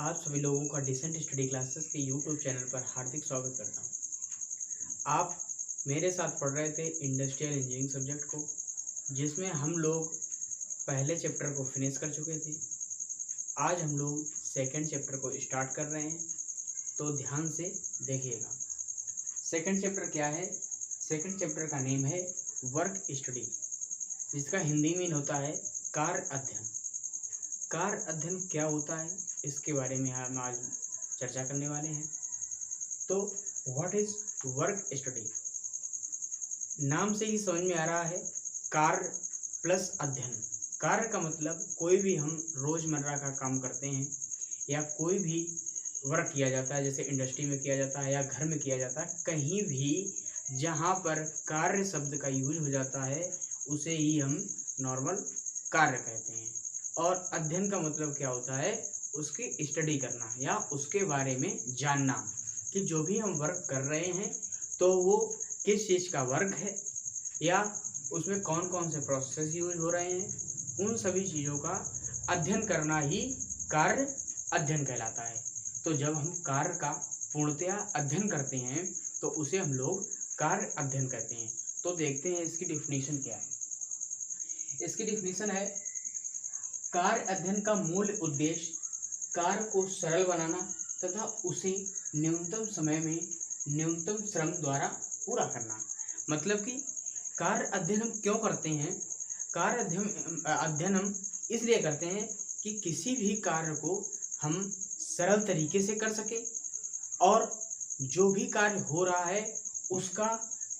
आप सभी लोगों का डिसेंट स्टडी क्लासेस के यूट्यूब चैनल पर हार्दिक स्वागत करता हूं। आप मेरे साथ पढ़ रहे थे इंडस्ट्रियल इंजीनियरिंग सब्जेक्ट को, जिसमें हम लोग पहले चैप्टर को फिनिश कर चुके थे। आज हम लोग सेकंड चैप्टर को स्टार्ट कर रहे हैं, तो ध्यान से देखिएगा। सेकंड चैप्टर क्या है? सेकंड चैप्टर का नेम है वर्क स्टडी, जिसका हिंदी में होता है कार्य अध्ययन। कार्य अध्ययन क्या होता है, इसके बारे में हम आज चर्चा करने वाले हैं। तो व्हाट इज वर्क स्टडी? नाम से ही समझ में आ रहा है, कार्य प्लस अध्ययन। कार्य का मतलब कोई भी हम रोजमर्रा का काम करते हैं या कोई भी वर्क किया जाता है, जैसे इंडस्ट्री में किया जाता है या घर में किया जाता है, कहीं भी जहाँ पर कार्य शब्द का यूज हो जाता है उसे ही हम नॉर्मल कार्य कहते हैं। और अध्ययन का मतलब क्या होता है? उसकी स्टडी करना या उसके बारे में जानना कि जो भी हम वर्क कर रहे हैं तो वो किस चीज़ का वर्क है या उसमें कौन कौन से प्रोसेस यूज हो रहे हैं, उन सभी चीज़ों का अध्ययन करना ही कार्य अध्ययन कहलाता है। तो जब हम कार्य का पूर्णतया अध्ययन करते हैं तो उसे हम लोग कार्य अध्ययन कहते हैं। तो देखते हैं इसकी डिफिनीशन क्या है। इसकी डिफिनीशन है, कार्य अध्ययन का मूल उद्देश्य कार्य को सरल बनाना तथा उसे न्यूनतम समय में न्यूनतम श्रम द्वारा पूरा करना। मतलब कि कार्य अध्ययन हम क्यों करते हैं? कार्य अध्ययन हम इसलिए करते हैं कि किसी भी कार्य को हम सरल तरीके से कर सके और जो भी कार्य हो रहा है उसका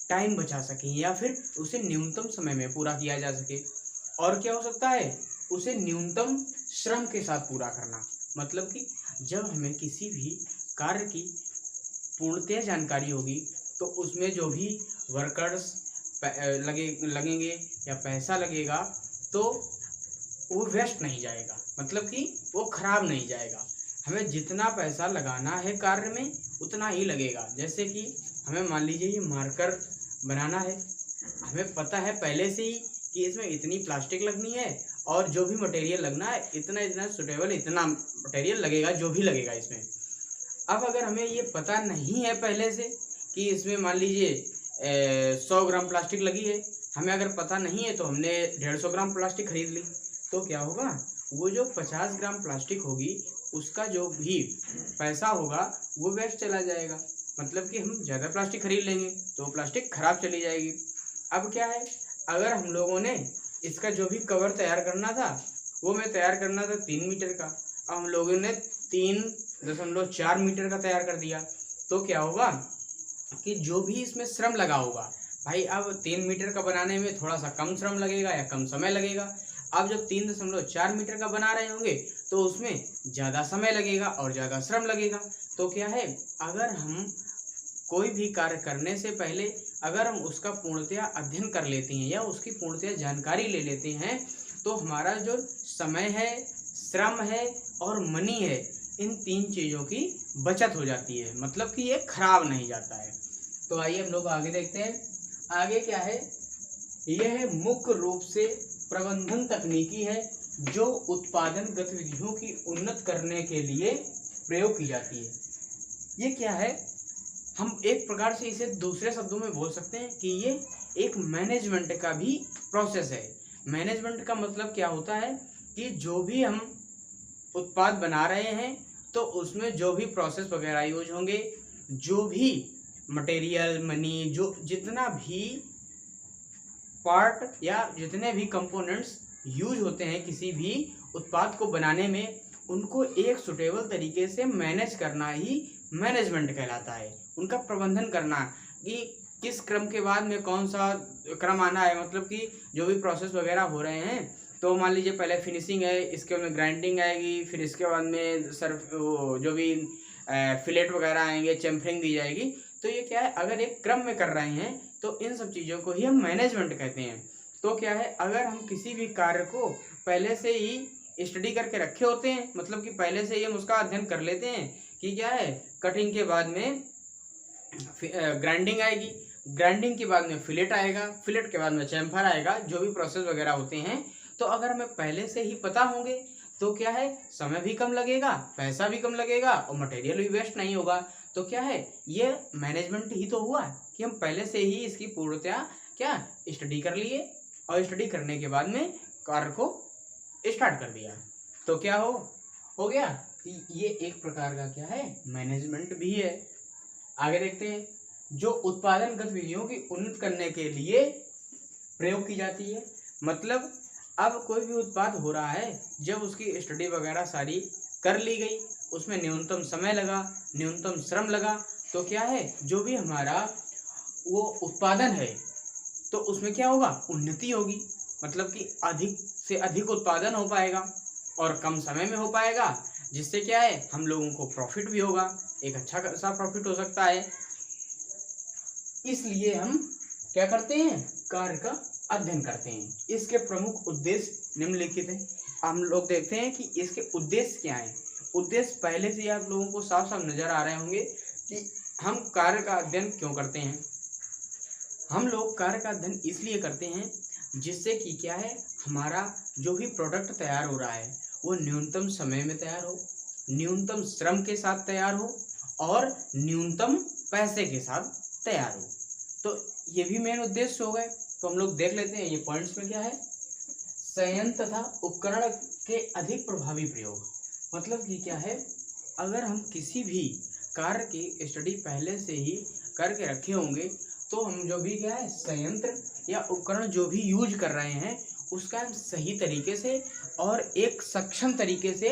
टाइम बचा सकें या फिर उसे न्यूनतम समय में पूरा किया जा सके। और क्या हो सकता है? उसे न्यूनतम श्रम के साथ पूरा करना। मतलब कि जब हमें किसी भी कार्य की पूर्णतः जानकारी होगी तो उसमें जो भी वर्कर्स लगेंगे या पैसा लगेगा तो वो वेस्ट नहीं जाएगा, मतलब कि वो खराब नहीं जाएगा। हमें जितना पैसा लगाना है कार्य में उतना ही लगेगा। जैसे कि हमें मान लीजिए ये मार्कर बनाना है, हमें पता है पहले से ही कि इसमें इतनी प्लास्टिक लगनी है और जो भी मटेरियल लगना है इतना सुटेबल इतना मटेरियल लगेगा, जो भी लगेगा इसमें। अब अगर हमें ये पता नहीं है पहले से कि इसमें मान लीजिए 100 ग्राम प्लास्टिक लगी है, हमें अगर पता नहीं है तो हमने 150 ग्राम प्लास्टिक खरीद ली, तो क्या होगा? वो जो 50 ग्राम प्लास्टिक होगी उसका जो भी पैसा होगा वो वेस्ट चला जाएगा। मतलब कि हम ज़्यादा प्लास्टिक खरीद लेंगे तो प्लास्टिक खराब चली जाएगी। अब क्या है, अगर हम लोगों ने इसका जो भी कवर तैयार करना था वो मैं तैयार करना था 3 मीटर का, अब हम लोगों ने 3.4 मीटर का तैयार कर दिया, तो क्या होगा कि जो भी इसमें श्रम लगा होगा, भाई अब 3 मीटर का बनाने में थोड़ा सा कम श्रम लगेगा या कम समय लगेगा। अब जब 3.4 मीटर का बना रहे होंगे तो उसमें ज़्यादा समय लगेगा और ज़्यादा श्रम लगेगा। तो क्या है, अगर हम कोई भी कार्य करने से पहले अगर हम उसका पूर्णतया अध्ययन कर लेते हैं या उसकी पूर्णतया जानकारी ले लेते हैं तो हमारा जो समय है, श्रम है और मनी है, इन 3 चीज़ों की बचत हो जाती है। मतलब कि ये खराब नहीं जाता है। तो आइए हम लोग आगे देखते हैं। आगे क्या है? यह मुख्य रूप से प्रबंधन तकनीकी है जो उत्पादन गतिविधियों की उन्नत करने के लिए प्रयोग की जाती है। ये क्या है? हम एक प्रकार से इसे दूसरे शब्दों में बोल सकते हैं कि ये एक मैनेजमेंट का भी प्रोसेस है। मैनेजमेंट का मतलब क्या होता है कि जो भी हम उत्पाद बना रहे हैं तो उसमें जो भी प्रोसेस वगैरह यूज होंगे, जो भी मटेरियल, मनी, जो जितना भी पार्ट या जितने भी कंपोनेंट्स यूज होते हैं किसी भी उत्पाद को बनाने में, उनको एक सुटेबल तरीके से मैनेज करना ही मैनेजमेंट कहलाता है। उनका प्रबंधन करना कि किस क्रम के बाद में कौन सा क्रम आना है। मतलब कि जो भी प्रोसेस वगैरह हो रहे हैं तो मान लीजिए पहले फिनिशिंग है, इसके बाद में ग्राइंडिंग आएगी, फिर इसके बाद में जो भी फिलेट वगैरह आएंगे, चेम्फरिंग दी जाएगी। तो ये क्या है, अगर एक क्रम में कर रहे हैं तो इन सब चीज़ों को ही हम मैनेजमेंट कहते हैं। तो क्या है, अगर हम किसी भी कार्य को पहले से ही स्टडी करके रखे होते हैं, मतलब कि पहले से ही हम उसका अध्ययन कर लेते हैं कि क्या है, कटिंग के बाद में ग्राइंडिंग आएगी, ग्राइंडिंग के बाद में फिलेट आएगा, फिलेट के बाद में चैम्फर आएगा, जो भी प्रोसेस वगैरह होते हैं। तो अगर हमें पहले से ही पता होंगे तो क्या है, समय भी कम लगेगा, पैसा भी कम लगेगा और मटेरियल भी वेस्ट नहीं होगा। तो क्या है, ये मैनेजमेंट ही तो हुआ कि हम पहले से ही इसकी पूर्णतया क्या स्टडी कर लिए और स्टडी करने के बाद में कार्य को स्टार्ट कर दिया। तो क्या हो गया कि ये एक प्रकार का क्या है, मैनेजमेंट भी है। आगे देखते हैं, जो उत्पादन गतिविधियों की उन्नत करने के लिए प्रयोग की जाती है। मतलब अब कोई भी उत्पाद हो रहा है, जब उसकी स्टडी वगैरह सारी कर ली गई, उसमें न्यूनतम समय लगा, न्यूनतम श्रम लगा, तो क्या है, जो भी हमारा वो उत्पादन है तो उसमें क्या होगा, उन्नति होगी। मतलब कि अधिक से अधिक उत्पादन हो पाएगा और कम समय में हो पाएगा, जिससे क्या है, हम लोगों को प्रॉफिट भी होगा, एक अच्छा खासा प्रॉफिट हो सकता है। इसलिए हम क्या करते हैं, कार्य का अध्ययन करते हैं। इसके प्रमुख उद्देश्य निम्नलिखित हैं। हम लोग देखते हैं कि इसके उद्देश्य क्या हैं। उद्देश्य पहले से ही आप लोगों को साफ साफ नजर आ रहे होंगे कि हम कार्य का अध्ययन क्यों करते हैं। हम लोग कार्य का अध्ययन इसलिए करते हैं जिससे कि क्या है, हमारा जो भी प्रोडक्ट तैयार हो रहा है वो न्यूनतम समय में तैयार हो, न्यूनतम श्रम के साथ तैयार हो और न्यूनतम पैसे के साथ तैयार हो। तो ये भी मेन उद्देश्य हो गए। तो हम लोग देख लेते हैं ये पॉइंट्स में क्या है। संयंत्र तथा उपकरण के अधिक प्रभावी प्रयोग। मतलब कि क्या है, अगर हम किसी भी कार्य की स्टडी पहले से ही करके रखे होंगे तो हम जो भी क्या है, संयंत्र या उपकरण जो भी यूज कर रहे हैं उसका हम सही तरीके से और एक सक्षम तरीके से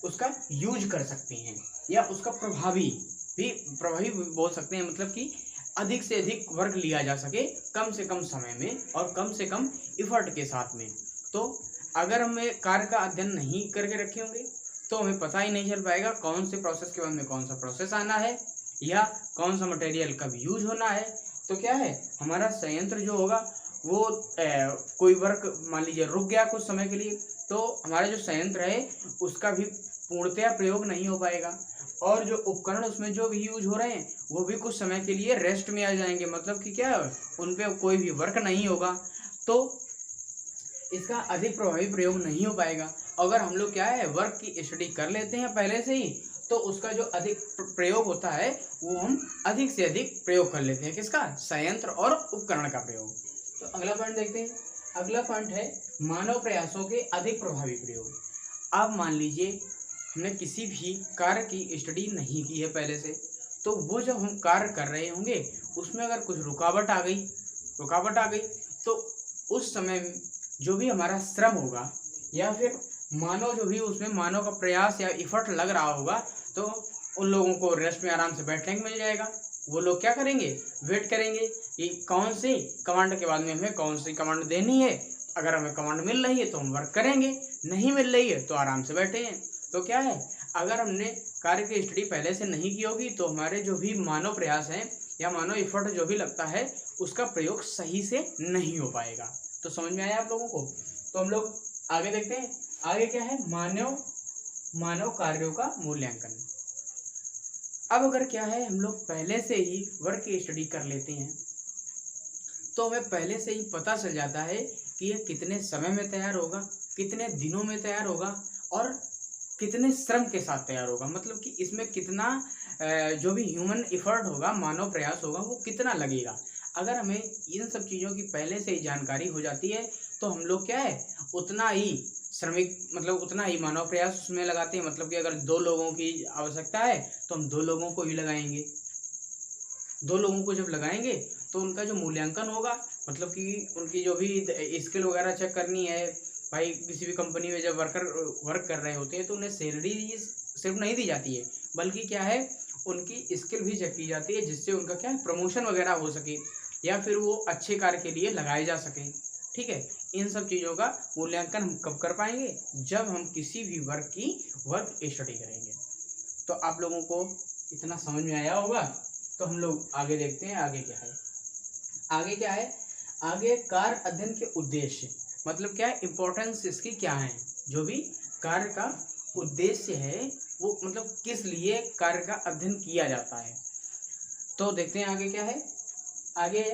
उसका यूज कर सकते हैं, या उसका प्रभावी बोल सकते हैं। मतलब कि अधिक से अधिक वर्क लिया जा सके कम से कम समय में और कम से कम इफर्ट के साथ में। तो अगर हमें कार्य का अध्ययन नहीं करके रखे होंगे तो हमें पता ही नहीं चल पाएगा कौन से प्रोसेस के बाद में कौन सा प्रोसेस आना है या कौन सा मटेरियल कब यूज होना है। तो क्या है, हमारा संयंत्र जो होगा वो कोई वर्क मान लीजिए रुक गया कुछ समय के लिए, तो हमारा जो संयंत्र है उसका भी पूर्णतया प्रयोग नहीं हो पाएगा, और जो उपकरण उसमें जो भी यूज हो रहे हैं वो भी कुछ समय के लिए रेस्ट में आ जाएंगे। मतलब कि क्या है, उन पे कोई भी वर्क नहीं होगा, तो इसका अधिक प्रभावी प्रयोग नहीं हो पाएगा। अगर हम लोग क्या है, वर्क की स्टडी कर लेते हैं पहले से ही, तो उसका जो अधिक प्रयोग होता है वो हम अधिक से अधिक प्रयोग कर लेते हैं। किसका, संयंत्र और उपकरण का प्रयोग। तो अगला पॉइंट देखते हैं। अगला पॉइंट है मानव प्रयासों के अधिक प्रभावी प्रयोग। अब मान लीजिए हमने किसी भी कार्य की स्टडी नहीं की है पहले से, तो वो जब हम कार्य कर रहे होंगे उसमें अगर कुछ रुकावट आ गई तो उस समय जो भी हमारा श्रम होगा या फिर मानव जो भी उसमें मानव का प्रयास या इफर्ट लग रहा होगा, तो उन लोगों को रेस्ट में आराम से बैठने को मिल जाएगा। वो लोग क्या करेंगे, वेट करेंगे कि कौन सी कमांड के बाद में हमें कौन सी कमांड देनी है। अगर हमें कमांड मिल रही है तो हम वर्क करेंगे, नहीं मिल रही है तो आराम से बैठे हैं। तो क्या है, अगर हमने कार्य की स्टडी पहले से नहीं की होगी तो हमारे जो भी मानव प्रयास हैं या मानव इफर्ट जो भी लगता है उसका प्रयोग सही से नहीं हो पाएगा। तो समझ में आया आप लोगों को। तो हम लोग आगे देखते हैं। आगे क्या है, मानव कार्यों का मूल्यांकन। अब अगर क्या है, हम लोग पहले से ही वर्क की स्टडी कर लेते हैं तो हमें पहले से ही पता चल जाता है कि यह कितने समय में तैयार होगा, कितने दिनों में तैयार होगा और कितने श्रम के साथ तैयार होगा। मतलब कि इसमें कितना जो भी ह्यूमन इफर्ट होगा, मानव प्रयास होगा, वो कितना लगेगा। अगर हमें इन सब चीज़ों की पहले से ही जानकारी हो जाती है तो हम लोग क्या है, उतना ही श्रमिक मतलब उतना ही मानव प्रयास उसमें लगाते हैं। मतलब कि अगर 2 लोगों की आवश्यकता है तो हम 2 लोगों को ही लगाएंगे। 2 लोगों को जब लगाएंगे तो उनका जो मूल्यांकन होगा, मतलब कि उनकी जो भी स्किल वगैरह चेक करनी है। भाई किसी भी कंपनी में जब वर्कर वर्क कर रहे होते हैं तो उन्हें सैलरी सिर्फ नहीं दी जाती है, बल्कि क्या है, उनकी स्किल भी चेक की जाती है, जिससे उनका क्या है, प्रमोशन वगैरह हो सके या फिर वो अच्छे कार्य के लिए लगाए जा सकें। ठीक है, इन सब चीज़ों का मूल्यांकन हम कब कर पाएंगे, जब हम किसी भी वर्क की स्टडी करेंगे। तो आप लोगों को इतना समझ में आया होगा। तो हम लोग आगे देखते हैं। आगे क्या है, आगे कार्य अध्ययन के उद्देश्य। मतलब क्या है, इम्पोर्टेंस इसकी क्या है। जो भी कार्य का उद्देश्य है वो मतलब किस लिए कार्य का अध्ययन किया जाता है। तो देखते हैं आगे क्या है। आगे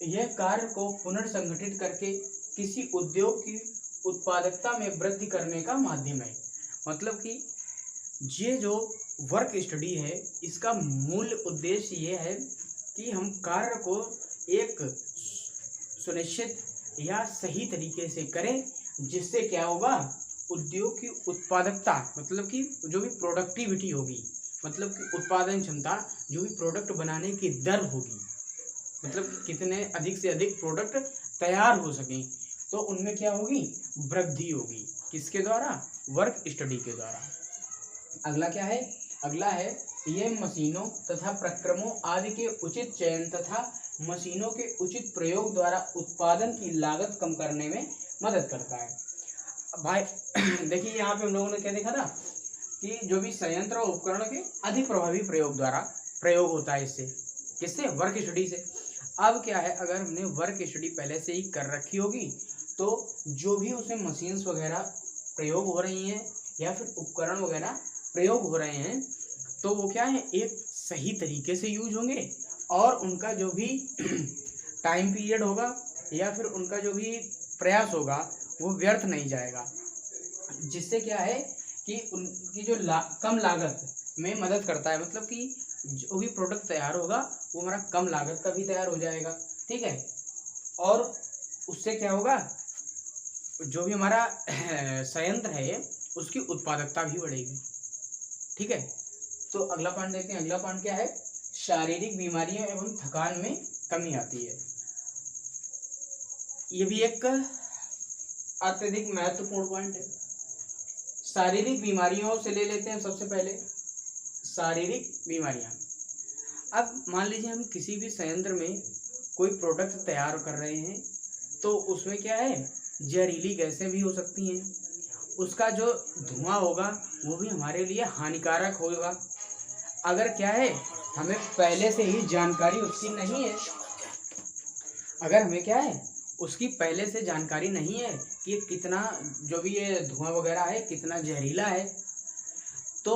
यह कार्य को पुनर्संगठित करके किसी उद्योग की उत्पादकता में वृद्धि करने का माध्यम है। मतलब कि ये जो वर्क स्टडी है इसका मूल उद्देश्य ये है कि हम कार्य को एक सुनिश्चित या सही तरीके से करें, जिससे क्या होगा, उद्योग की उत्पादकता मतलब कि जो भी प्रोडक्टिविटी होगी, मतलब कि उत्पादन क्षमता, जो भी प्रोडक्ट बनाने की दर होगी, मतलब कितने अधिक से अधिक प्रोडक्ट तैयार हो सकें, तो उनमें क्या होगी, वृद्धि होगी। किसके द्वारा, वर्क स्टडी के द्वारा। अगला क्या है, अगला है ये मशीनों तथा प्रक्रमों आदि के उचित चयन तथा मशीनों के उचित प्रयोग द्वारा उत्पादन की लागत कम करने में मदद करता है। भाई देखिए यहाँ पे हम लोगों ने क्या देखा था कि जो भी संयंत्र और उपकरण के अधिक प्रभावी प्रयोग द्वारा प्रयोग होता है, इससे किससे, वर्क स्टडी से। अब क्या है, अगर हमने वर्क स्टडी पहले से ही कर रखी होगी तो जो भी उसमें मशीन्स वगैरह प्रयोग हो रही हैं या फिर उपकरण वगैरह प्रयोग हो रहे हैं, तो वो क्या है, एक सही तरीके से यूज होंगे और उनका जो भी टाइम पीरियड होगा या फिर उनका जो भी प्रयास होगा वो व्यर्थ नहीं जाएगा, जिससे क्या है कि उनकी जो कम लागत में मदद करता है। मतलब कि जो भी प्रोडक्ट तैयार होगा वो हमारा कम लागत का भी तैयार हो जाएगा, ठीक है, और उससे क्या होगा, जो भी हमारा संयंत्र है उसकी उत्पादकता भी बढ़ेगी, ठीक है। तो अगला पॉइंट देखते हैं। अगला पॉइंट क्या है, शारीरिक बीमारियों एवं थकान में कमी आती है। ये भी एक अत्यधिक महत्वपूर्ण पॉइंट है। शारीरिक बीमारियों से ले लेते हैं सबसे पहले, शारीरिक बीमारियां। अब मान लीजिए हम किसी भी संयंत्र में कोई प्रोडक्ट तैयार कर रहे हैं, तो उसमें क्या है, जहरीली गैसें भी हो सकती हैं, उसका जो धुआं होगा वो भी हमारे लिए हानिकारक होगा। अगर क्या है, हमें पहले से ही जानकारी उसकी नहीं है, अगर हमें क्या है, उसकी पहले से जानकारी नहीं है कि कितना जो भी ये धुआं वगैरह है कितना जहरीला है, तो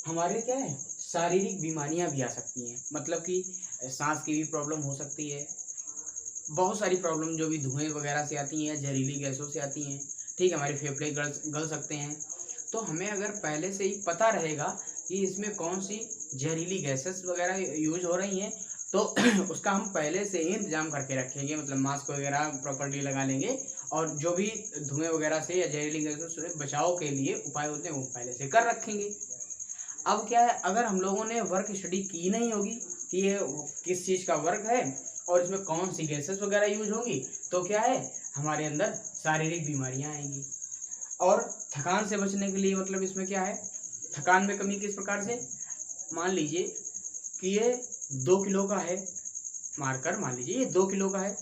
हमारे क्या है, शारीरिक बीमारियां भी आ सकती हैं। मतलब कि सांस की भी प्रॉब्लम हो सकती है, बहुत सारी प्रॉब्लम जो भी धुएं वगैरह से आती हैं, जहरीली गैसों से आती हैं, ठीक है, हमारे फेफड़े गल सकते हैं। तो हमें अगर पहले से ही पता रहेगा कि इसमें कौन सी जहरीली गैसेस वगैरह यूज हो रही हैं, तो उसका हम पहले से ही इंतजाम करके रखेंगे, मतलब मास्क वगैरह प्रॉपर्ली लगा लेंगे और जो भी धुएं वगैरह से या जहरीली गैसों से बचाव के लिए उपाय होते हैं वो पहले से कर रखेंगे। अब क्या है, अगर हम लोगों ने वर्क स्टडी की नहीं होगी कि ये किस चीज़ का वर्क है और इसमें कौन सी गैसेस वगैरह यूज होंगी, तो क्या है, हमारे अंदर शारीरिक बीमारियां आएंगी। और थकान से बचने के लिए, मतलब इसमें क्या है, थकान में कमी किस प्रकार से, मान लीजिए कि ये 2 किलो का है, मार्कर मान लीजिए ये 2 किलो का है,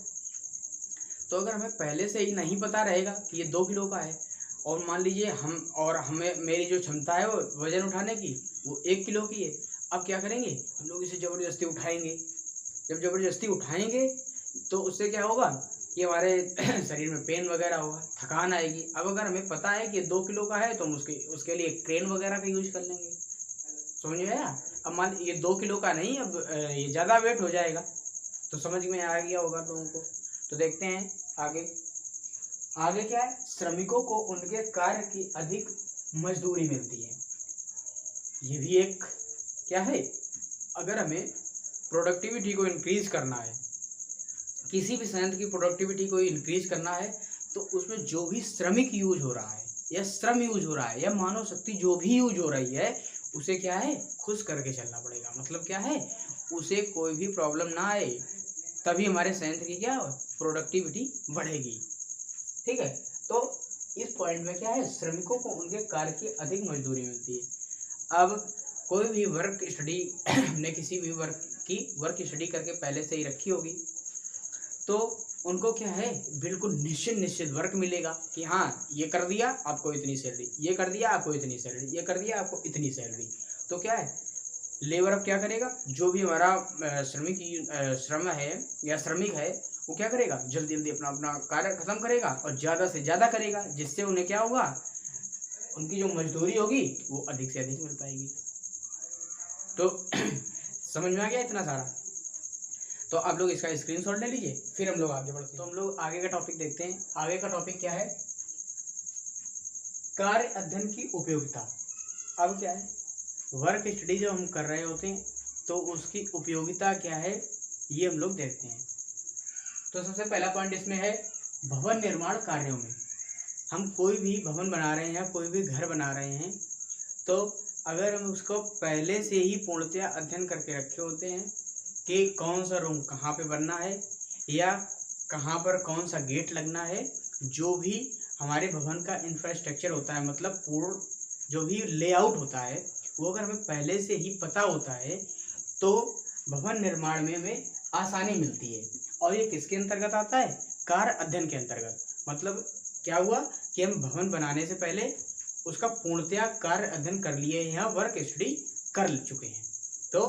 तो अगर हमें पहले से ही नहीं पता रहेगा कि ये 2 किलो का है और मान लीजिए हमें मेरी जो क्षमता है वो वजन उठाने की वो 1 किलो की है, अब क्या करेंगे, हम लोग इसे ज़बरदस्ती उठाएंगे। जब ज़बरदस्ती उठाएंगे तो उससे क्या होगा कि हमारे शरीर में पेन वगैरह होगा, थकान आएगी। अब अगर हमें पता है कि 2 किलो का है तो हम उसके लिए क्रेन वगैरह का यूज कर लेंगे, समझ में आया। अब मान ये 2 किलो का नहीं, अब ये ज़्यादा वेट हो जाएगा, तो समझ में आ गया होगा लोगों को। तो देखते हैं आगे क्या है, श्रमिकों को उनके कार्य की अधिक मजदूरी मिलती है। ये भी एक क्या है, अगर हमें प्रोडक्टिविटी को इंक्रीज करना है, किसी भी संयंत्र की प्रोडक्टिविटी को इंक्रीज करना है, तो उसमें जो भी श्रमिक यूज हो रहा है या श्रम यूज हो रहा है या मानव शक्ति जो भी यूज हो रही है, उसे क्या है, खुश करके चलना पड़ेगा। मतलब क्या है, उसे कोई भी प्रॉब्लम ना आए, तभी हमारे संयंत्र की क्या प्रोडक्टिविटी बढ़ेगी, ठीक है। तो इस पॉइंट में क्या है, श्रमिकों को उनके कार्य की अधिक मजदूरी मिलती है। अब कोई भी वर्क स्टडी हमने किसी भी वर्क स्टडी करके पहले से ही रखी होगी, तो उनको क्या है, बिल्कुल निश्चित वर्क मिलेगा कि हाँ ये कर दिया आपको इतनी सैलरी, ये कर दिया आपको इतनी सैलरी, ये कर दिया आपको इतनी सैलरी। तो क्या है, लेबर अब क्या करेगा, जो भी हमारा श्रम है या श्रमिक है, वो क्या करेगा, जल्दी जल्दी अपना कार्य खत्म करेगा और ज़्यादा से ज़्यादा करेगा, जिससे उन्हें क्या होगा, उनकी जो मजदूरी होगी वो अधिक से अधिक मिल पाएगी। तो समझ में आ गया इतना सारा। तो आप लोग इसका स्क्रीनशॉट ले लीजिए, फिर हम लोग आगे बढ़ते हैं। तो हम लोग आगे का टॉपिक देखते हैं। आगे का टॉपिक क्या है, कार्य अध्ययन की उपयोगिता। अब क्या है, वर्क स्टडी जब हम कर रहे होते हैं तो उसकी उपयोगिता क्या है ये हम लोग देखते हैं। तो सबसे पहला पॉइंट इसमें है भवन निर्माण कार्यों में। हम कोई भी भवन बना रहे हैं, कोई भी घर बना रहे हैं, तो अगर हम उसको पहले से ही पूर्णतया अध्ययन करके रखे होते हैं कि कौन सा रूम कहाँ पे बनना है या कहाँ पर कौन सा गेट लगना है, जो भी हमारे भवन का इंफ्रास्ट्रक्चर होता है, मतलब पूर्ण जो भी लेआउट होता है, वो अगर हमें पहले से ही पता होता है तो भवन निर्माण में हमें आसानी मिलती है। और ये किसके अंतर्गत आता है, कार्य अध्ययन के अंतर्गत। मतलब क्या हुआ कि हम भवन बनाने से पहले उसका पूर्णतया कार्य अध्ययन कर लिए हैं, यहाँ वर्क स्टडी कर चुके हैं। तो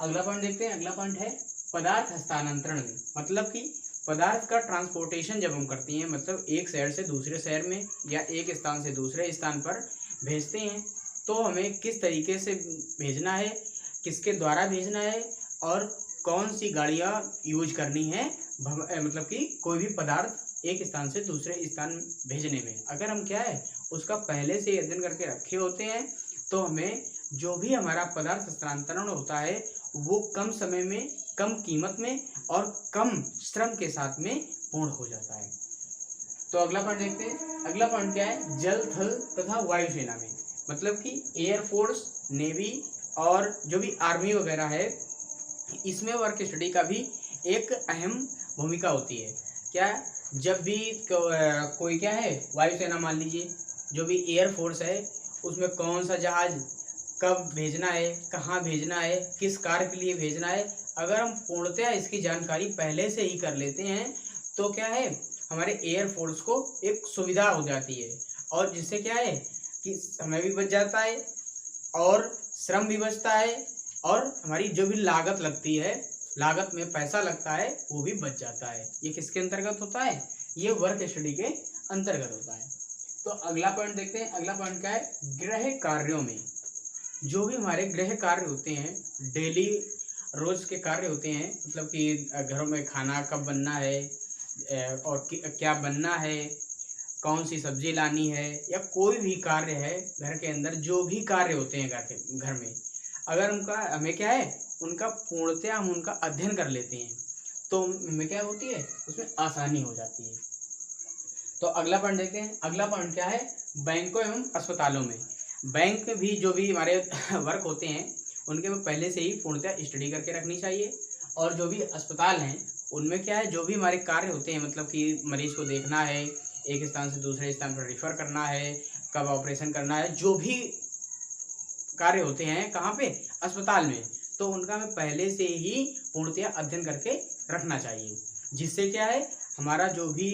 अगला पॉइंट देखते हैं। अगला पॉइंट है पदार्थ हस्तांतरण में। मतलब कि पदार्थ का ट्रांसपोर्टेशन जब हम करते हैं, मतलब एक शहर से दूसरे शहर में या एक स्थान से दूसरे स्थान पर भेजते हैं, तो हमें किस तरीके से भेजना है, किसके द्वारा भेजना है और कौन सी गाड़ियाँ यूज करनी है, मतलब कि कोई भी पदार्थ एक स्थान से दूसरे स्थान भेजने में अगर हम क्या है उसका पहले से अध्ययन करके रखे होते हैं, तो हमें जो भी हमारा पदार्थ हस्तांतरण होता है वो कम समय में, कम कीमत में और कम श्रम के साथ में पूर्ण हो जाता है। तो अगला पॉइंट देखते हैं। अगला पॉइंट क्या है, जल, थल तथा वायुसेना में। मतलब कि एयरफोर्स, नेवी और जो भी आर्मी वगैरह है, इसमें वर्क स्टडी का भी एक अहम भूमिका होती है। क्या, जब भी कोई क्या है वायुसेना, मान लीजिए जो भी एयरफोर्स है, उसमें कौन सा जहाज कब भेजना है, कहाँ भेजना है, किस कार्य के लिए भेजना है, अगर हम पूर्णतया इसकी जानकारी पहले से ही कर लेते हैं तो क्या है हमारे एयरफोर्स को एक सुविधा हो जाती है। और जिससे क्या है कि समय भी बच जाता है और श्रम भी बचता है और हमारी जो भी लागत लगती है, लागत में पैसा लगता है, वो भी बच जाता है। ये किसके अंतर्गत होता है, ये वर्क स्टडी के अंतर्गत होता है। तो अगला पॉइंट देखते हैं। अगला पॉइंट क्या है, गृह कार्यों में। जो भी हमारे गृह कार्य होते हैं, डेली रोज के कार्य होते हैं, मतलब कि घरों में खाना कब बनना है और क्या बनना है, कौन सी सब्जी लानी है, या कोई भी कार्य है घर के अंदर, जो भी कार्य होते हैं घर में, अगर उनका हमें क्या है उनका पूर्णतया हम उनका अध्ययन कर लेते हैं तो हमें क्या होती है, उसमें आसानी हो जाती है। तो अगला पॉइंट देखते हैं। अगला पॉइंट क्या है, बैंकों एवं अस्पतालों में। बैंक भी जो भी हमारे वर्क होते हैं उनके में पहले से ही पूर्णतः स्टडी करके रखनी चाहिए। और जो भी अस्पताल हैं उनमें क्या है, जो भी हमारे कार्य होते हैं, मतलब कि मरीज को देखना है, एक स्थान से दूसरे स्थान पर रिफ़र करना है, कब ऑपरेशन करना है, जो भी कार्य होते हैं कहाँ पे, अस्पताल में, तो उनका हमें पहले से ही पूर्णतः अध्ययन करके रखना चाहिए। जिससे क्या है हमारा जो भी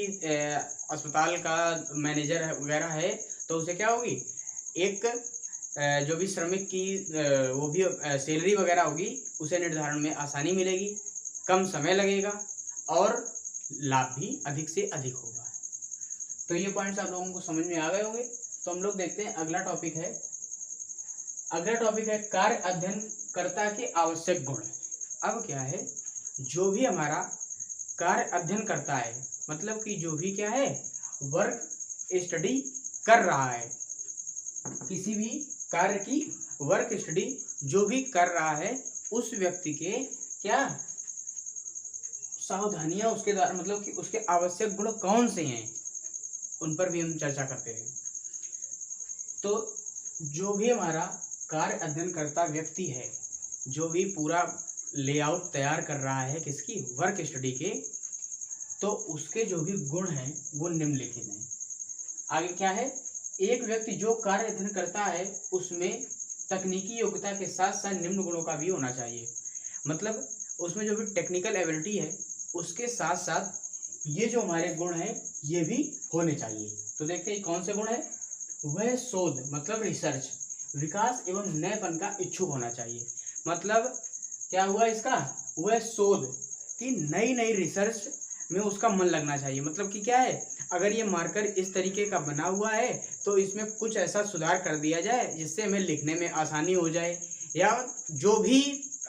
अस्पताल का मैनेजर वगैरह है, तो उसे क्या होगी, एक जो भी श्रमिक की वो भी सैलरी वगैरह होगी, उसे निर्धारण में आसानी मिलेगी, कम समय लगेगा और लाभ भी अधिक से अधिक होगा। तो ये पॉइंट्स आप लोगों को समझ में आ गए होंगे। तो हम लोग देखते हैं अगला टॉपिक है। अगला टॉपिक है कार्य अध्ययनकर्ता के आवश्यक गुण। अब क्या है, जो भी हमारा कार्य अध्ययन करता है, मतलब कि जो भी क्या है वर्क स्टडी कर रहा है, किसी भी कार्य की वर्क स्टडी जो भी कर रहा है, उस व्यक्ति के क्या सावधानियां उसके द्वारा, मतलब कि उसके आवश्यक गुण कौन से हैं, उन पर भी हम चर्चा करते हैं। तो जो भी हमारा कार्य अध्ययन करता व्यक्ति है, जो भी पूरा लेआउट तैयार कर रहा है किसकी, वर्क स्टडी के, तो उसके जो भी गुण हैं वो निम्नलिखित हैं। आगे क्या है, एक व्यक्ति जो कार्य अध्ययन करता है उसमें तकनीकी योग्यता के साथ साथ निम्न गुणों का भी होना चाहिए। मतलब उसमें जो भी टेक्निकल एबिलिटी है उसके साथ साथ ये जो हमारे गुण हैं ये भी होने चाहिए। तो देखते हैं कौन से गुण है, वह शोध, मतलब रिसर्च, विकास एवं नएपन का इच्छुक होना चाहिए। मतलब क्या हुआ इसका, वह शोध की नई नई रिसर्च में उसका मन लगना चाहिए। मतलब कि क्या है, अगर ये मार्कर इस तरीके का बना हुआ है तो इसमें कुछ ऐसा सुधार कर दिया जाए जिससे हमें लिखने में आसानी हो जाए, या जो भी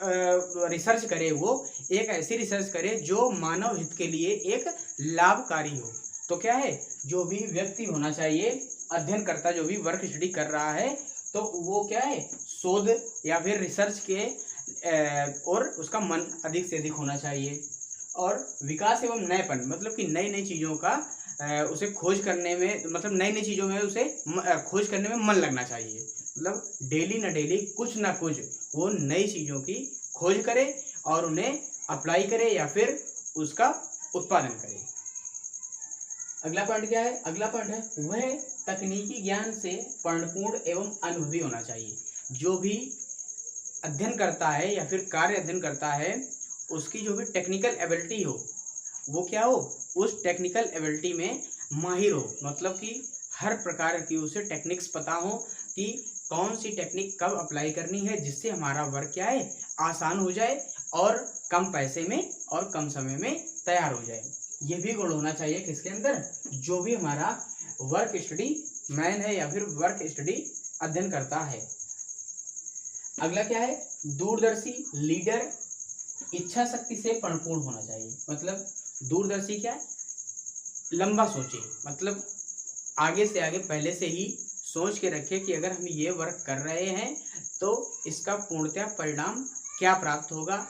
रिसर्च करे वो एक ऐसी रिसर्च करे जो मानव हित के लिए एक लाभकारी हो। तो क्या है, जो भी व्यक्ति होना चाहिए अध्ययन करता, जो भी वर्क स्टडी कर रहा है, तो वो क्या है, शोध या फिर रिसर्च के और उसका मन अधिक से अधिक होना चाहिए। और विकास एवं नएपन, मतलब कि नई नई चीज़ों का उसे खोज करने में, मतलब नई नई चीज़ों में उसे खोज करने में मन लगना चाहिए। मतलब डेली ना डेली कुछ ना कुछ वो नई चीज़ों की खोज करे और उन्हें अप्लाई करे या फिर उसका उत्पादन करे। अगला पॉइंट क्या है? अगला पॉइंट है वह तकनीकी ज्ञान से परिपूर्ण एवं अनुभवी होना चाहिए। जो भी अध्ययन करता है या फिर कार्य अध्ययन करता है, उसकी जो भी टेक्निकल एबिलिटी हो, वो क्या हो, उस टेक्निकल एबिलिटी में माहिर हो। मतलब कि हर प्रकार की उसे टेक्निक्स पता हो कि कौन सी टेक्निक कब अप्लाई करनी है, जिससे हमारा वर्क क्या है, आसान हो जाए और कम पैसे में और कम समय में तैयार हो जाए। ये भी गुण होना चाहिए किसके अंदर, जो भी हमारा वर्क स्टडी मैन है या फिर वर्क स्टडी अध्ययन करता है। अगला क्या है, दूरदर्शी लीडर इच्छा शक्ति से परिपूर्ण होना चाहिए। मतलब दूरदर्शी क्या है, लंबा सोचे, मतलब आगे से आगे पहले से ही सोच के रखे कि अगर हम ये वर्क कर रहे हैं तो इसका पूर्णतः परिणाम क्या प्राप्त होगा,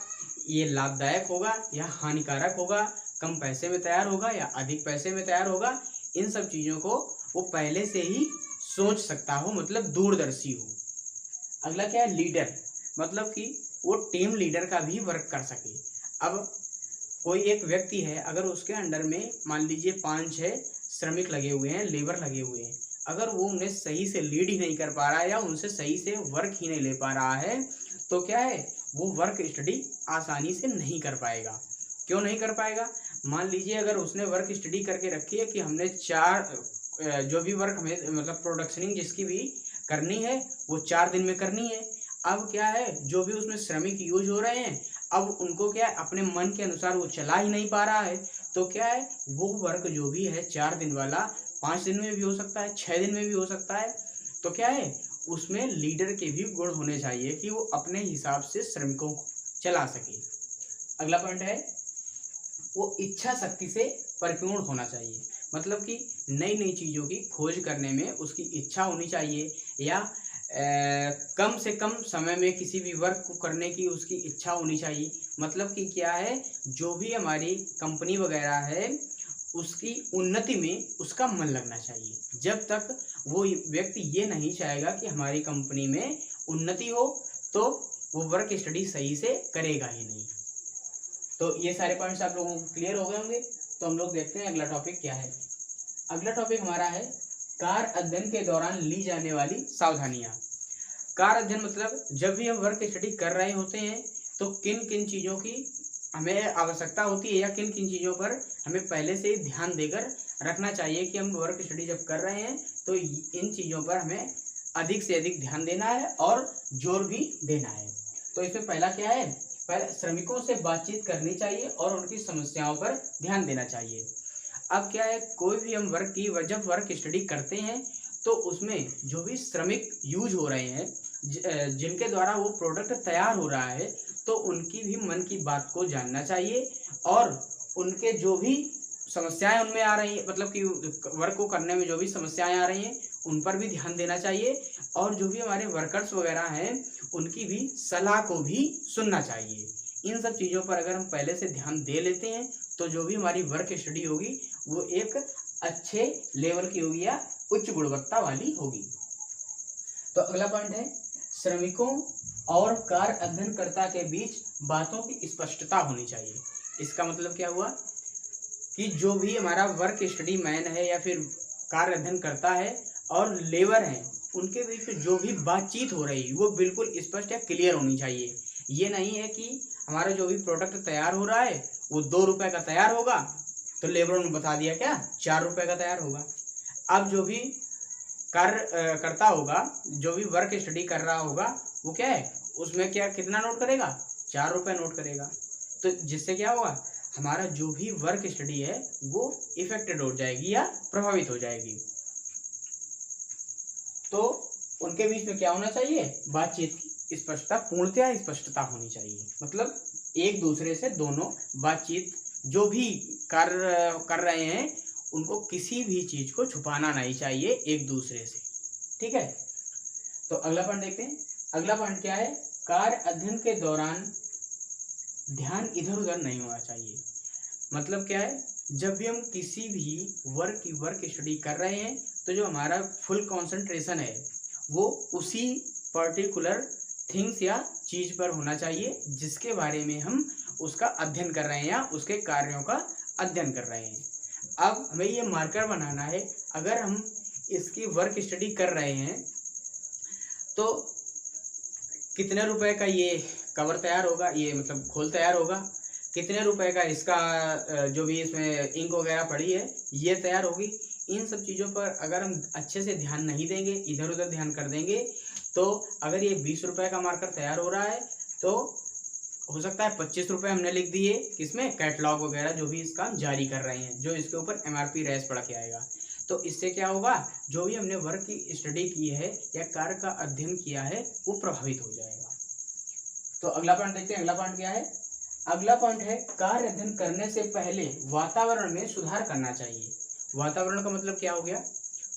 ये लाभदायक होगा या हानिकारक होगा, कम पैसे में तैयार होगा या अधिक पैसे में तैयार होगा। इन सब चीज़ों को वो पहले से ही सोच सकता हो, मतलब दूरदर्शी हो। अगला क्या है, लीडर, मतलब कि वो टीम लीडर का भी वर्क कर सके। अब कोई एक व्यक्ति है, अगर उसके अंडर में मान लीजिए 5-6 श्रमिक लगे हुए हैं, लेबर लगे हुए हैं, अगर वो उन्हें सही से लीड ही नहीं कर पा रहा है या उनसे सही से वर्क ही नहीं ले पा रहा है, तो क्या है, वो वर्क स्टडी आसानी से नहीं कर पाएगा। क्यों नहीं कर पाएगा? मान लीजिए अगर उसने वर्क स्टडी करके रखी है कि हमने 4 जो भी वर्क हमें, मतलब प्रोडक्शनिंग जिसकी भी करनी है वो 4 दिन में करनी है। अब क्या है, जो भी उसमें श्रमिक यूज हो रहे हैं, अब उनको क्या है, अपने मन के अनुसार वो चला ही नहीं पा रहा है, तो क्या है, वो वर्क जो भी है 4 दिन वाला 5 दिन में भी हो सकता है, 6 दिन में भी हो सकता है। तो क्या है, उसमें लीडर के भी गुण होने चाहिए कि वो अपने हिसाब से श्रमिकों को चला सके। अगला पॉइंट है वो इच्छा शक्ति से परिपूर्ण होना चाहिए। मतलब कि नई नई चीज़ों की खोज करने में उसकी इच्छा होनी चाहिए, या कम से कम समय में किसी भी वर्क को करने की उसकी इच्छा होनी चाहिए। मतलब कि क्या है, जो भी हमारी कंपनी वगैरह है उसकी उन्नति में उसका मन लगना चाहिए। जब तक वो व्यक्ति ये नहीं चाहेगा कि हमारी कंपनी में उन्नति हो, तो वो वर्क स्टडी सही से करेगा ही नहीं। तो ये सारे पॉइंट्स आप लोगों को क्लियर हो गए होंगे। तो हम लोग देखते हैं अगला टॉपिक क्या है। अगला टॉपिक हमारा है कार्य अध्ययन के दौरान ली जाने वाली सावधानियां। कार्य अध्ययन मतलब जब भी हम वर्क स्टडी कर रहे होते हैं तो किन किन चीज़ों की हमें आवश्यकता होती है या किन किन चीज़ों पर हमें पहले से ध्यान देकर रखना चाहिए कि हम वर्क स्टडी जब कर रहे हैं तो इन चीज़ों पर हमें अधिक से अधिक ध्यान देना है और जोर भी देना है। तो इसमें पहला क्या है, पहले श्रमिकों से बातचीत करनी चाहिए और उनकी समस्याओं पर ध्यान देना चाहिए। अब क्या है, कोई भी हम जब वर्क स्टडी करते हैं तो उसमें जो भी श्रमिक यूज हो रहे हैं, जिनके द्वारा वो प्रोडक्ट तैयार हो रहा है, तो उनकी भी मन की बात को जानना चाहिए और उनके जो भी समस्याएं उनमें आ रही हैं, मतलब कि वर्क को करने में जो भी समस्याएं आ रही हैं उन पर भी ध्यान देना चाहिए और जो भी हमारे वर्कर्स वगैरह हैं उनकी भी सलाह को भी सुनना चाहिए। इन सब चीज़ों पर अगर हम पहले से ध्यान दे लेते हैं तो जो भी हमारी वर्क स्टडी होगी वो एक अच्छे लेवल की होगी या उच्च गुणवत्ता वाली होगी। तो अगला पॉइंट है श्रमिकों और कार्य अध्ययनकर्ता के बीच बातों की स्पष्टता होनी चाहिए। इसका मतलब क्या हुआ कि जो भी हमारा वर्क स्टडी मैन है या फिर कार्य अध्ययन करता है और लेबर है, उनके बीच में जो भी बातचीत हो रही है वो बिल्कुल स्पष्ट या क्लियर होनी चाहिए। ये नहीं है कि हमारा जो भी प्रोडक्ट तैयार हो रहा है वो 2 रुपए का तैयार होगा तो लेबरों ने बता दिया क्या 4 रुपए का तैयार होगा। अब जो भी कार्य करता होगा, जो भी वर्क स्टडी कर रहा होगा, वो क्या है, उसमें क्या कितना नोट करेगा, 4 रुपए नोट करेगा। तो जिससे क्या होगा, हमारा जो भी वर्क स्टडी है वो इफेक्टेड हो जाएगी या प्रभावित हो जाएगी। तो उनके बीच में क्या होना चाहिए, बातचीत की स्पष्टता, पूर्णतया स्पष्टता होनी चाहिए। मतलब एक दूसरे से दोनों बातचीत जो भी कार्य कर रहे हैं उनको किसी भी चीज़ को छुपाना नहीं चाहिए एक दूसरे से, ठीक है। तो अगला पॉइंट देखते हैं। अगला पॉइंट क्या है, कार्य अध्ययन के दौरान ध्यान इधर उधर नहीं होना चाहिए। मतलब क्या है, जब भी हम किसी भी वर्क स्टडी कर रहे हैं तो जो हमारा फुल कंसंट्रेशन है वो उसी पर्टिकुलर थिंग्स या चीज पर होना चाहिए जिसके बारे में हम उसका अध्ययन कर रहे हैं या उसके कार्यों का अध्ययन कर रहे हैं। अब हमें ये मार्कर बनाना है, अगर हम इसकी वर्क स्टडी कर रहे हैं तो कितने रुपए का ये कवर तैयार होगा, ये मतलब खोल तैयार होगा, कितने रुपए का इसका जो भी इसमें इंक वगैरह पड़ी है ये तैयार होगी। इन सब चीज़ों पर अगर हम अच्छे से ध्यान नहीं देंगे, इधर उधर ध्यान कर देंगे, तो अगर ये 20 रुपए का मार्कर तैयार हो रहा है तो हो सकता है 25 रुपये हमने लिख दिए किसमें, कैटलॉग वगैरह जो भी इसका जारी कर रहे हैं, जो इसके ऊपर MRP रेस पड़ के आएगा। तो इससे क्या होगा, जो भी हमने वर्क की स्टडी की है या कार्य का अध्ययन किया है वो प्रभावित हो जाएगा। तो अगला पॉइंट देखते हैं। अगला पॉइंट क्या है, अगला पॉइंट है कार्य अध्ययन करने से पहले वातावरण में सुधार करना चाहिए। वातावरण का मतलब क्या हो गया,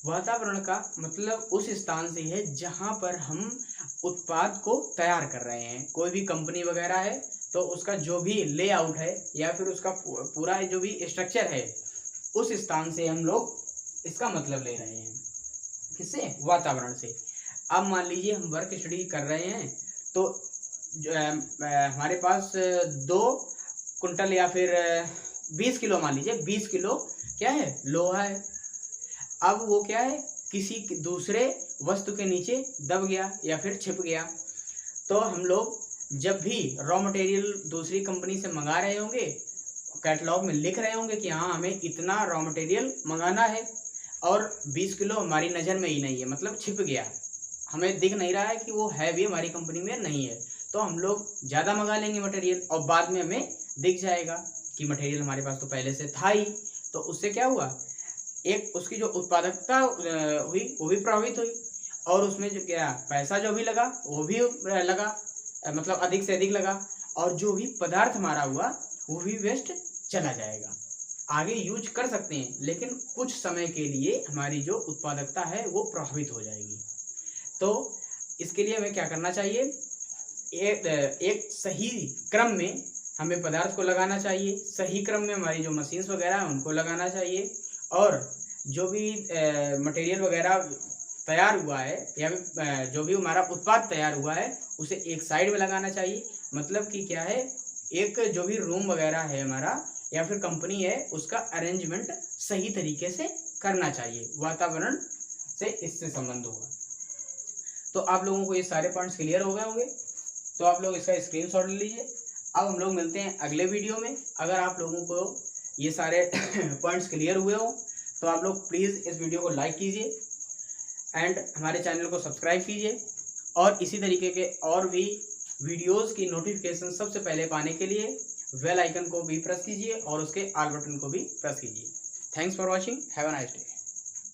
वातावरण का मतलब उस स्थान से है जहां पर हम उत्पाद को तैयार कर रहे हैं। कोई भी कंपनी वगैरह है तो उसका जो भी लेआउट है या फिर उसका पूरा जो भी स्ट्रक्चर है उस स्थान से हम लोग इसका मतलब ले रहे हैं, किससे, वातावरण से। अब मान लीजिए हम वर्क स्टडी कर रहे हैं तो हमारे पास 2 कुंटल या फिर 20 किलो, मान लीजिए 20 किलो क्या है, लोहा है। अब वो क्या है, किसी दूसरे वस्तु के नीचे दब गया या फिर छिप गया। तो हम लोग जब भी रॉ मटेरियल दूसरी कंपनी से मंगा रहे होंगे, कैटलॉग में लिख रहे होंगे कि हाँ हमें इतना रॉ मटेरियल मंगाना है और 20 किलो हमारी नज़र में ही नहीं है, मतलब छिप गया, हमें दिख नहीं रहा है कि वो है भी हमारी कंपनी में नहीं है, तो हम लोग ज़्यादा मंगा लेंगे मटेरियल और बाद में हमें दिख जाएगा कि मटेरियल हमारे पास तो पहले से था ही। तो उससे क्या हुआ, एक उसकी जो उत्पादकता हुई वो भी प्रभावित हुई और उसमें जो क्या पैसा जो भी लगा वो भी लगा, मतलब अधिक से अधिक लगा, और जो भी पदार्थ हमारा हुआ वो भी वेस्ट चला जाएगा। आगे यूज कर सकते हैं लेकिन कुछ समय के लिए हमारी जो उत्पादकता है वो प्रभावित हो जाएगी। तो इसके लिए हमें क्या करना चाहिए, एक सही क्रम में हमें पदार्थ को लगाना चाहिए, सही क्रम में हमारी जो मशीन्स वगैरह हैं उनको लगाना चाहिए, और जो भी मटेरियल वगैरह तैयार हुआ है या जो भी हमारा उत्पाद तैयार हुआ है उसे एक साइड में लगाना चाहिए। मतलब कि क्या है, एक जो भी रूम वगैरह है हमारा या फिर कंपनी है उसका अरेंजमेंट सही तरीके से करना चाहिए, वातावरण से इससे संबंध होगा। तो आप लोगों को ये सारे पॉइंट्स क्लियर हो गए होंगे, तो आप लोग इसका स्क्रीनशॉट ले लीजिए। अब हम लोग मिलते हैं अगले वीडियो में। अगर आप लोगों को ये सारे पॉइंट्स क्लियर हुए हो तो आप लोग प्लीज़ इस वीडियो को लाइक कीजिए एंड हमारे चैनल को सब्सक्राइब कीजिए, और इसी तरीके के और भी वीडियोस की नोटिफिकेशन सबसे पहले पाने के लिए बेल आइकन को भी प्रेस कीजिए और उसके ऑल बटन को भी प्रेस कीजिए। Thanks for watching, have a nice day.